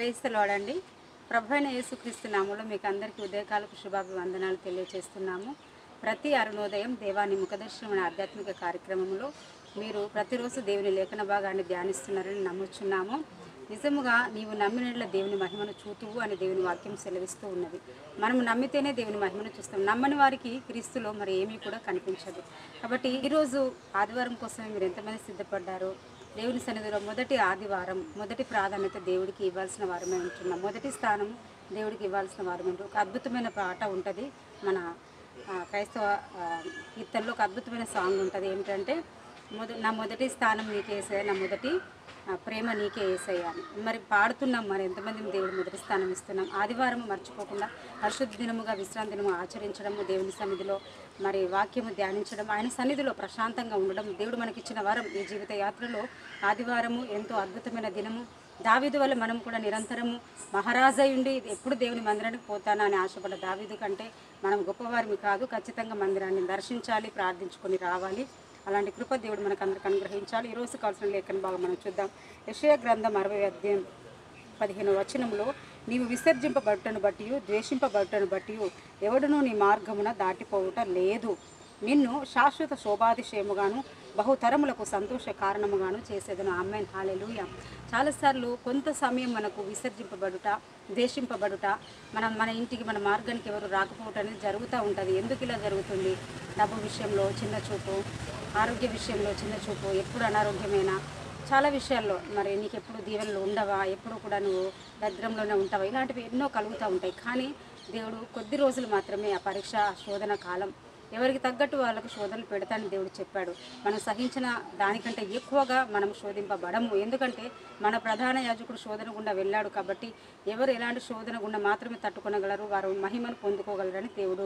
Praise the lord అండి. ప్రభువైన యేసుక్రీస్తు నామములో మీకు అందరికీ ఉదయకాలపు శుభాభివందనాలు తెలియజేస్తున్నాము. ప్రతి అరుణోదయం దేవాని ముఖదర్శనం అనే ఆధ్యాత్మిక కార్యక్రమంలో మీరు ప్రతిరోజు దేవుని లేఖన భాగాన్ని ధ్యానిస్తున్నారని నమ్ముచున్నాము. నిజముగా నీవు నమ్మినట్ల దేవుని మహిమను చూతువు అని దేవుని వాక్యం సెలవిస్తూ ఉన్నది. మనము నమ్మితేనే దేవుని మహిమను చూస్తాం. నమ్మని వారికి క్రీస్తులో మరి ఏమీ కూడా కనిపించదు. కాబట్టి ఈరోజు ఆదివారం కోసమే మీరు ఎంతమంది సిద్ధపడ్డారో, దేవుని సన్నిధిలో మొదటి ఆదివారం మొదటి ప్రాధాన్యత దేవుడికి ఇవ్వాల్సిన వారమే ఉంటున్నాం. మొదటి స్థానం దేవుడికి ఇవ్వాల్సిన వారమే. ఒక అద్భుతమైన పాట ఉంటుంది మన క్రైస్తవ కీర్తనలో. ఒక అద్భుతమైన సాంగ్ ఉంటుంది. ఏమిటంటే నా మొదటి స్థానం నీకే యేసయ్యా, నా మొదటి ప్రేమ నీకే యేసయ్యా అని మరి పాడుతున్నాం. మరి ఎంతమంది దేవుడు మొదటి స్థానం ఇస్తున్నాం. ఆదివారం మర్చిపోకుండా పరిశుద్ధ దినముగా విశ్రాంతి దినము ఆచరించడము, దేవుని సన్నిధిలో మరి వాక్యము ధ్యానించడం, ఆయన సన్నిధిలో ప్రశాంతంగా ఉండడం దేవుడు మనకిచ్చిన వరం. ఈ జీవిత యాత్రలో ఆదివారము ఎంతో అద్భుతమైన దినము. దావీదు వల్ల మనం కూడా నిరంతరము మహారాజై ఉండి ఎప్పుడు దేవుని మందిరానికి పోతానా అని ఆశపడ్డ దావీదు కంటే మనం గొప్పవారిని కాదు. ఖచ్చితంగా మందిరాన్ని దర్శించాలి, ప్రార్థించుకొని రావాలి. అలాంటి కృప దేవుడు మనకు అందరికి అనుగ్రహించాలి. ఈరోజు కావాల్సిన లేఖన భాగం మనం చూద్దాం. యెషయా గ్రంథం 60:15 వచనంలో, నీవు విసర్జింపబడుటను బట్టి ద్వేషింపబడుటను బట్టి ఎవడునూ నీ మార్గమున దాటిపోవుట లేదు. నిన్ను శాశ్వత శోభాతిశయముగాను బహుతరములకు సంతోష కారణముగాను చేసేదను. ఆమేన్, హల్లెలూయా. చాలాసార్లు కొంత సమయం మనకు విసర్జింపబడుట, ద్వేషింపబడుట, మన ఇంటికి మన మార్గానికి ఎవరు రాకపోవటం అనేది జరుగుతూ ఉంటుంది. ఎందుకు ఇలా జరుగుతుంది? డబ్బు విషయంలో చిన్న చూపు, ఆరోగ్య విషయంలో చిన్న చూపు, ఎప్పుడు అనారోగ్యమైన చాలా విషయాల్లో మరి నీకు ఎప్పుడు దీవెనలు ఉండవా, ఎప్పుడు కూడా నువ్వు దరిద్రంలోనే ఉంటావా, ఇలాంటివి ఎన్నో కలుగుతూ ఉంటాయి. కానీ దేవుడు కొద్ది రోజులు మాత్రమే ఆ పరీక్ష శోధన కాలం. ఎవరికి తగ్గట్టు వాళ్ళకు శోధనలు పెడతానని దేవుడు చెప్పాడు. మనం సహించిన దానికంటే ఎక్కువగా మనం శోధింపబడము. ఎందుకంటే మన ప్రధాన యాజకుడు శోధన గుండా వెళ్ళాడు. కాబట్టి ఎవరు ఎలాంటి శోధన గుండా మాత్రమే తట్టుకొనగలరు, వారు మహిమను పొందుకోగలరని దేవుడు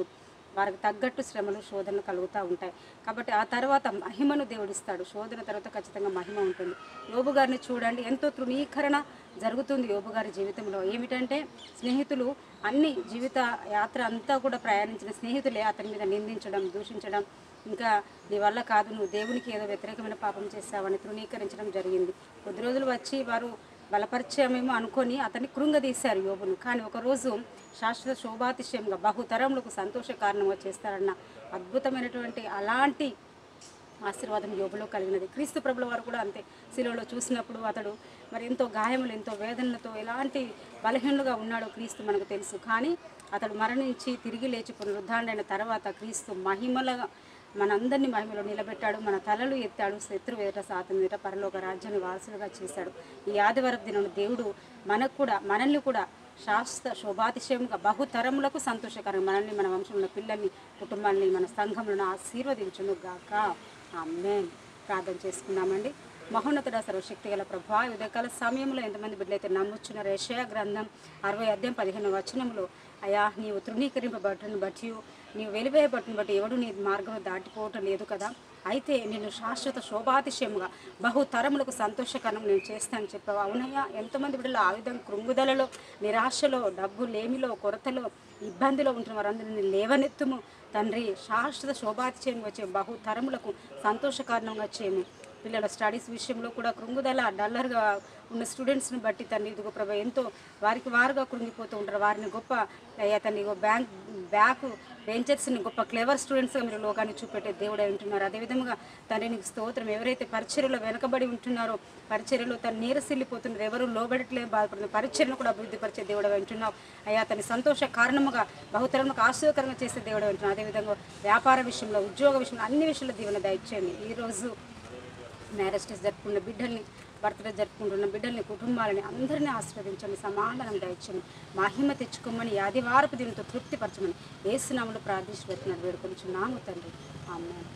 వారికి తగ్గట్టు శ్రమలు శోధనలు కలుగుతూ ఉంటాయి. కాబట్టి ఆ తర్వాత మహిమను దేవుడిస్తాడు. శోధన తర్వాత ఖచ్చితంగా మహిమ ఉంటుంది. యోబు గారిని చూడండి, ఎంతో తృణీకరణ జరుగుతుంది యోబు గారి జీవితంలో. ఏమిటంటే స్నేహితులు అన్ని జీవిత యాత్ర అంతా కూడా ప్రయాణించిన స్నేహితులే అతని మీద నిందించడం, దూషించడం, ఇంకా నీ వల్ల కాదు, నువ్వు దేవునికి ఏదో వ్యతిరేకమైన పాపం చేస్తావని తృణీకరించడం జరిగింది. కొద్ది రోజులు వచ్చి వారు బలపరిచయమేమో అనుకొని అతన్ని కృంగదీశారు యోబును. కానీ ఒకరోజు శాశ్వత శోభాతిశయంగా బహుతరములకు సంతోష కారణంగా చేస్తారన్న అద్భుతమైనటువంటి అలాంటి ఆశీర్వాదం యోబులో కలిగినది. క్రీస్తు ప్రభుల వారు కూడా అంతే. శిలువలో చూసినప్పుడు అతడు మరి ఎంతో గాయములు, ఎంతో వేదనలతో ఎలాంటి బలహీనులుగా ఉన్నాడో క్రీస్తు మనకు తెలుసు. కానీ అతడు మరణించి తిరిగి లేచి పునరుద్ధారణైన తర్వాత క్రీస్తు మహిమలుగా మనందరినీ మహిమలో నిలబెట్టాడు. మన తలలు ఎత్తాడు. శత్రు ఎదుట సాతాను ఎదుట పరలోక రాజ్యాన్ని వారసులుగా చేశాడు. ఈ ఆదివారపు దినం దేవుడు మనల్ని కూడా శాశ్వత శోభాతిశయంగా బహుతరములకు సంతోషకరంగా మనల్ని, మన వంశంలో పిల్లల్ని, కుటుంబాన్ని, మన సంఘములను ఆశీర్వదించును గాక. ఆమేన్. ప్రార్థన చేసుకుందామండి. మహోన్నతుడ సర్వశక్తి గల ప్రభువా, ఉదయకాల సమయంలో ఎంతమంది బిడ్డలైతే నమ్ముచున్నారు. యెషయా గ్రంథం 60:15 వచనంలో, అయా నీవు తృణీకరింపబట్టును బట్టి, నీవు వెలివేయబట్టును బట్టి ఎవడు నీ మార్గం దాటిపోవటం లేదు కదా. అయితే నిన్ను శాశ్వత శోభాతిశయముగా బహుతరములకు సంతోషకరం నేను చేస్తానని చెప్పావు. అవునయ్యా, ఎంతోమంది బిడ్డలు ఆ విధంగా కృంగుదలలో, నిరాశలో, డబ్బు లేమిలో, కొరతలో, ఇబ్బందిలో ఉంటున్న వారందరినీ లేవనెత్తుము తండ్రి. శాశ్వత శోభాతిశయంగా వచ్చే బహుతరములకు సంతోష కారణంగా చేయము. పిల్లల స్టడీస్ విషయంలో కూడా కృంగుదల, డల్లర్గా ఉన్న స్టూడెంట్స్ని బట్టి తండ్రి ఇదిగో ప్రభా ఎంతో వారికి వారుగా కృంగిపోతూ ఉంటారు. వారిని గొప్ప తండ్రి బ్యాక్ బెంచర్స్ని గొప్ప క్లెవర్ స్టూడెంట్స్గా మీరు లోకాన్ని చూపెట్టే దేవుడై ఉంటున్నారు. అదేవిధంగా తండ్రి నీకు స్తోత్రం. ఎవరైతే పరిచర్యలో వెనకబడి ఉంటున్నారో, పరిచర్యలో తను నీరసిల్లిపోతున్నారు, ఎవరు లోబడట్లేదు, బాధపడుతున్నారు, పరిచర్యను కూడా అభివృద్ధి పరిచే దేవుడై ఉంటున్నావు. అయ్యా తన సంతోష కారణముగా బహుతరములకు ఆశ్చర్యకరంగా చేసే దేవుడై ఉంటున్నావు. అదేవిధంగా వ్యాపార విషయంలో, ఉద్యోగ విషయంలో, అన్ని విషయంలో దీవెన దయచేయండి. ఈరోజు మ్యారేజ్ డేస్ జరుపుకున్న బిడ్డల్ని, బర్త్డే జరుపుకుంటున్న బిడ్డల్ని, కుటుంబాలని అందరినీ ఆశీర్వదించండి, సమాధానం దయచండి, మహిమ తెచ్చుకోమని, ఆదివారపు దీనితో తృప్తిపరచమని యేసు నామములో ప్రార్థించి వేడుకొనుచున్నాము తండ్రి. ఆమేన్.